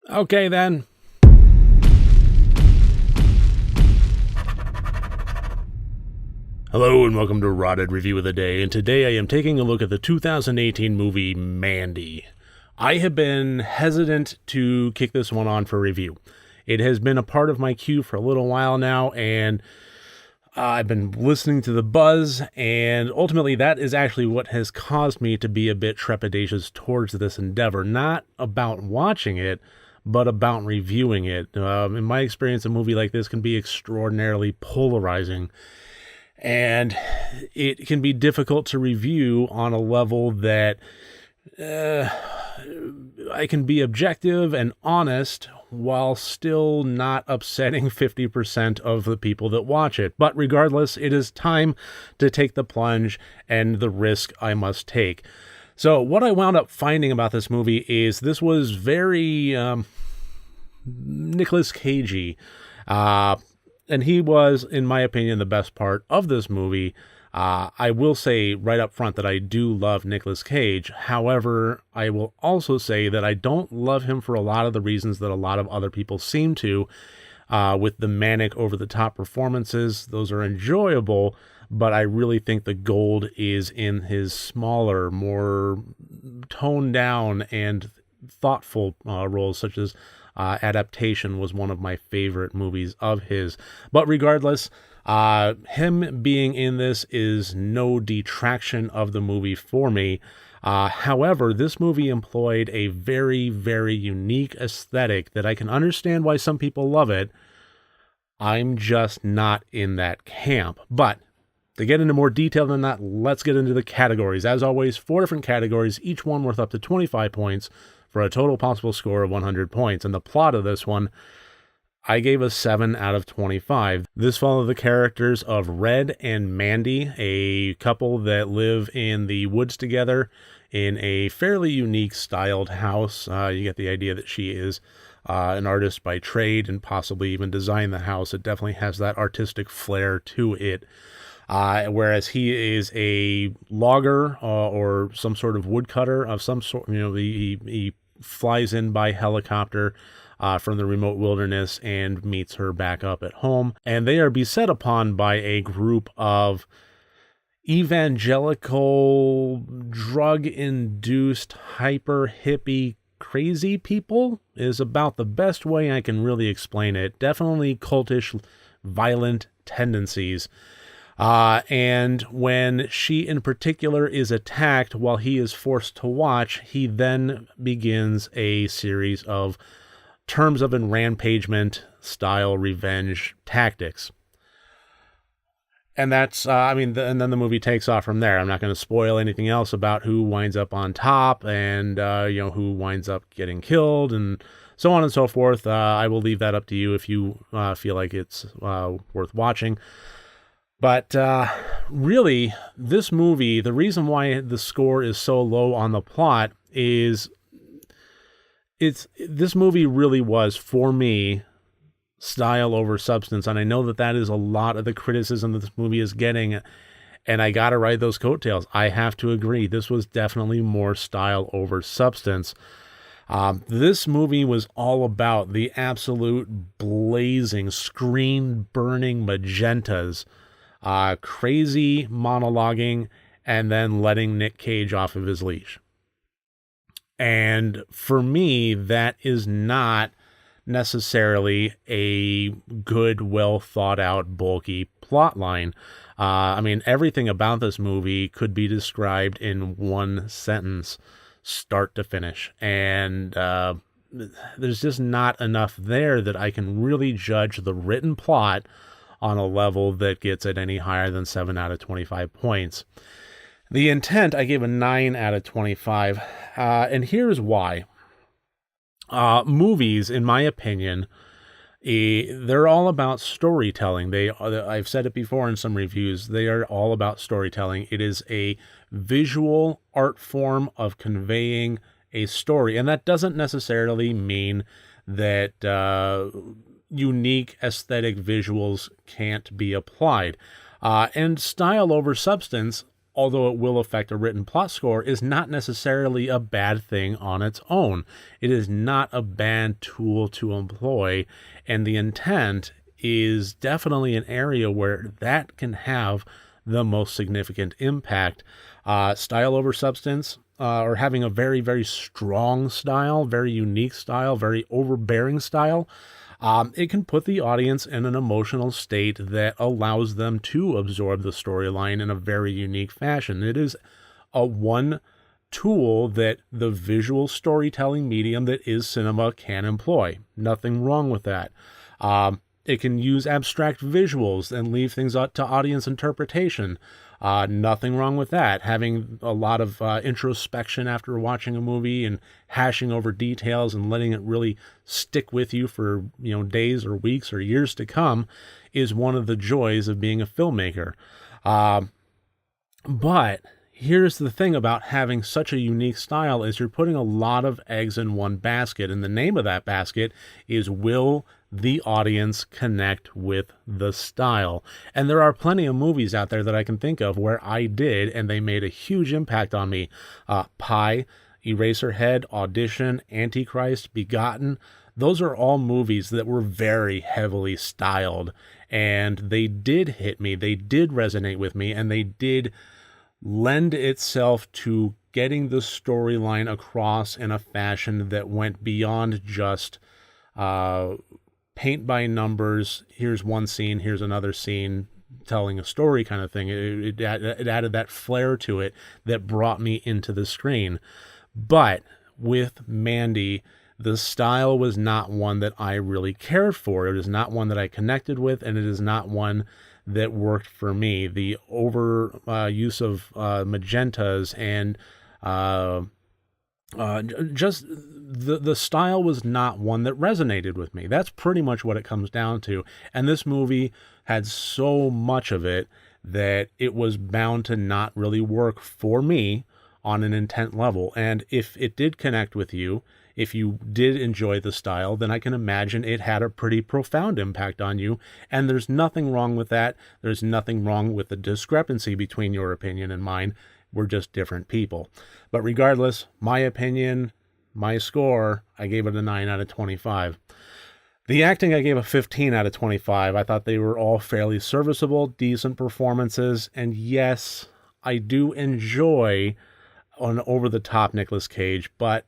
Okay, then. Hello and welcome to Rotted Review of the Day, and today I am taking a look at the 2018 movie Mandy. I have been hesitant to kick this one on for review. It has been a part of my queue for a little while now, and I've been listening to the buzz, and ultimately that is actually what has caused me to be a bit trepidatious towards this endeavor. Not about watching it, but about reviewing it. In my experience, a movie like this can be extraordinarily polarizing, and it can be difficult to review on a level that I can be objective and honest while still not upsetting 50% of the people that watch it. But regardless, it is time to take the plunge and the risk I must take. So what I wound up finding about this movie is this was very Nicolas Cagey. And he was, in my opinion, the best part of this movie. I will say right up front that I do love Nicolas Cage. However, I will also say that I don't love him for a lot of the reasons that a lot of other people seem to, with the manic, over-the-top performances. Those are enjoyable, but I really think the gold is in his smaller, more toned down and thoughtful roles, such as Adaptation was one of my favorite movies of his. But regardless, him being in this is no detraction of the movie for me. However, this movie employed a very, very unique aesthetic that I can understand why some people love it. I'm just not in that camp. But to get into more detail than that, let's get into the categories. As always, 4 different categories, each one worth up to 25 points for a total possible score of 100 points. And the plot of this one, I gave a 7 out of 25. This followed the characters of Red and Mandy, a couple that live in the woods together in a fairly unique styled house. You get the idea that she is an artist by trade and possibly even designed the house. It definitely has that artistic flair to it. Whereas he is a logger or some sort of woodcutter of some sort. You know, he flies in by helicopter from the remote wilderness and meets her back up at home. And they are beset upon by a group of evangelical, drug-induced, hyper-hippie, crazy people is about the best way I can really explain it. Definitely cultish, violent tendencies. And when she in particular is attacked while he is forced to watch, he then begins a series of terms of enrampagement style revenge tactics. And that's, and then the movie takes off from there. I'm not going to spoil anything else about who winds up on top and, who winds up getting killed and so on and so forth. I will leave that up to you if you feel like it's worth watching. But really, this movie, the reason why the score is so low on the plot is this movie really was, for me, style over substance. And I know that that is a lot of the criticism that this movie is getting. And I got to ride those coattails. I have to agree. This was definitely more style over substance. This movie was all about the absolute blazing, screen-burning magentas, crazy monologuing, and then letting Nick Cage off of his leash. And for me, that is not necessarily a good, well thought out, bulky plot line. Everything about this movie could be described in one sentence, start to finish. And there's just not enough there that I can really judge the written plot on a level that gets it any higher than 7 out of 25 points. The intent, I gave a 9 out of 25, and here's why. Movies, in my opinion, they're all about storytelling. I've said it before in some reviews, they are all about storytelling. It is a visual art form of conveying a story, and that doesn't necessarily mean that unique aesthetic visuals can't be applied. And style over substance although it will affect a written plot score, is not necessarily a bad thing on its own. It is not a bad tool to employ, and the intent is definitely an area where that can have the most significant impact. Style over substance, or having a very, very strong style, very unique style, very overbearing style, it can put the audience in an emotional state that allows them to absorb the storyline in a very unique fashion. It is a one tool that the visual storytelling medium that is cinema can employ. Nothing wrong with that. It can use abstract visuals and leave things up to audience interpretation. Nothing wrong with that. Having a lot of introspection after watching a movie and hashing over details and letting it really stick with you for days or weeks or years to come is one of the joys of being a filmmaker. But here's the thing about having such a unique style is you're putting a lot of eggs in one basket, and the name of that basket is, will the audience connect with the style? And there are plenty of movies out there that I can think of where I did, and they made a huge impact on me. Pi, Eraserhead, Audition, Antichrist, Begotten. Those are all movies that were very heavily styled, and they did hit me, they did resonate with me, and they did lend itself to getting the storyline across in a fashion that went beyond just paint by numbers, here's one scene, here's another scene, telling a story kind of thing. It added that flair to it that brought me into the screen. But with Mandy, the style was not one that I really cared for. It is not one that I connected with, and it is not one that worked for me. The use of magentas and just the style was not one that resonated with me. That's pretty much what it comes down to. And this movie had so much of it that it was bound to not really work for me on an intent level. And if it did connect with you, if you did enjoy the style, then I can imagine it had a pretty profound impact on you. And there's nothing wrong with that. There's nothing wrong with the discrepancy between your opinion and mine. We're just different people. But regardless, my opinion, my score, I gave it a 9 out of 25. The acting, I gave a 15 out of 25. I thought they were all fairly serviceable, decent performances. And yes, I do enjoy an over-the-top Nicolas Cage, but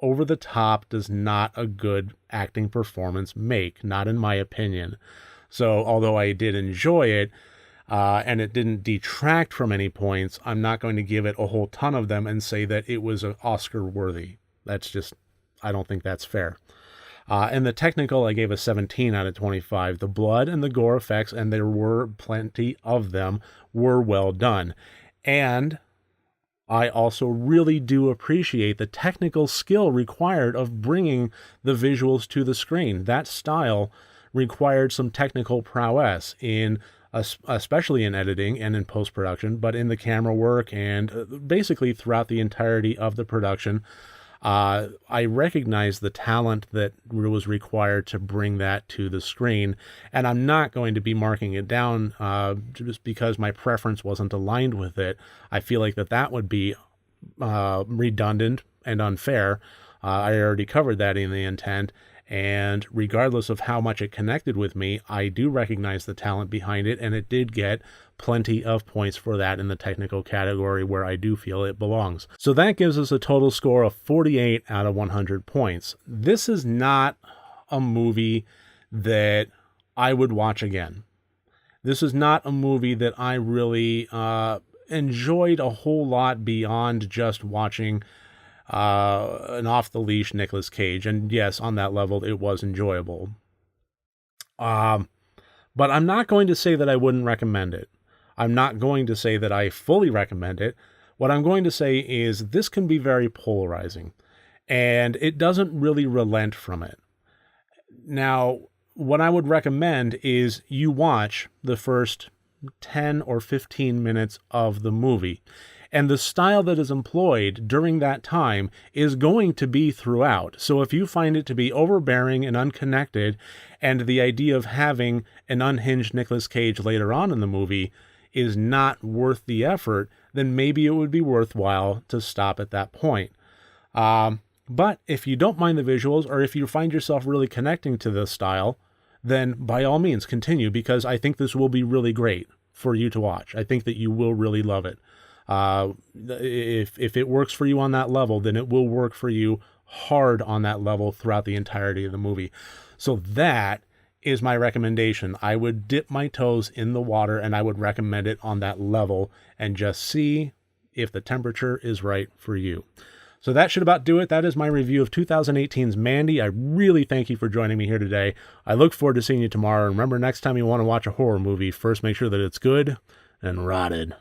over the top does not a good acting performance make, not in my opinion. So although I did enjoy it, and it didn't detract from any points, I'm not going to give it a whole ton of them and say that it was Oscar worthy. That's just, I don't think that's fair. And the technical, I gave a 17 out of 25. The blood and the gore effects, and there were plenty of them, were well done. And I also really do appreciate the technical skill required of bringing the visuals to the screen. That style required some technical prowess especially in editing and in post-production, but in the camera work and basically throughout the entirety of the production. I recognize the talent that was required to bring that to the screen, and I'm not going to be marking it down just because my preference wasn't aligned with it. I feel like that would be redundant and unfair. I already covered that in the intent, and regardless of how much it connected with me, I do recognize the talent behind it, and it did get plenty of points for that in the technical category where I do feel it belongs. So that gives us a total score of 48 out of 100 points. This is not a movie that I would watch again. This is not a movie that I really enjoyed a whole lot beyond just watching an off-the-leash Nicolas Cage. And yes, on that level, it was enjoyable. But I'm not going to say that I wouldn't recommend it. I'm not going to say that I fully recommend it. What I'm going to say is this can be very polarizing, and it doesn't really relent from it. Now, what I would recommend is you watch the first 10 or 15 minutes of the movie. And the style that is employed during that time is going to be throughout. So if you find it to be overbearing and unconnected, and the idea of having an unhinged Nicolas Cage later on in the movie is not worth the effort, then maybe it would be worthwhile to stop at that point. But if you don't mind the visuals, or if you find yourself really connecting to this style, then by all means continue, because I think this will be really great for you to watch. I think that you will really love it. If it works for you on that level, then it will work for you hard on that level throughout the entirety of the movie. So that is my recommendation. I would dip my toes in the water and I would recommend it on that level and just see if the temperature is right for you. So that should about do it. That is my review of 2018's Mandy. I really thank you for joining me here today. I look forward to seeing you tomorrow. And remember, next time you want to watch a horror movie, first make sure that it's good and rotted.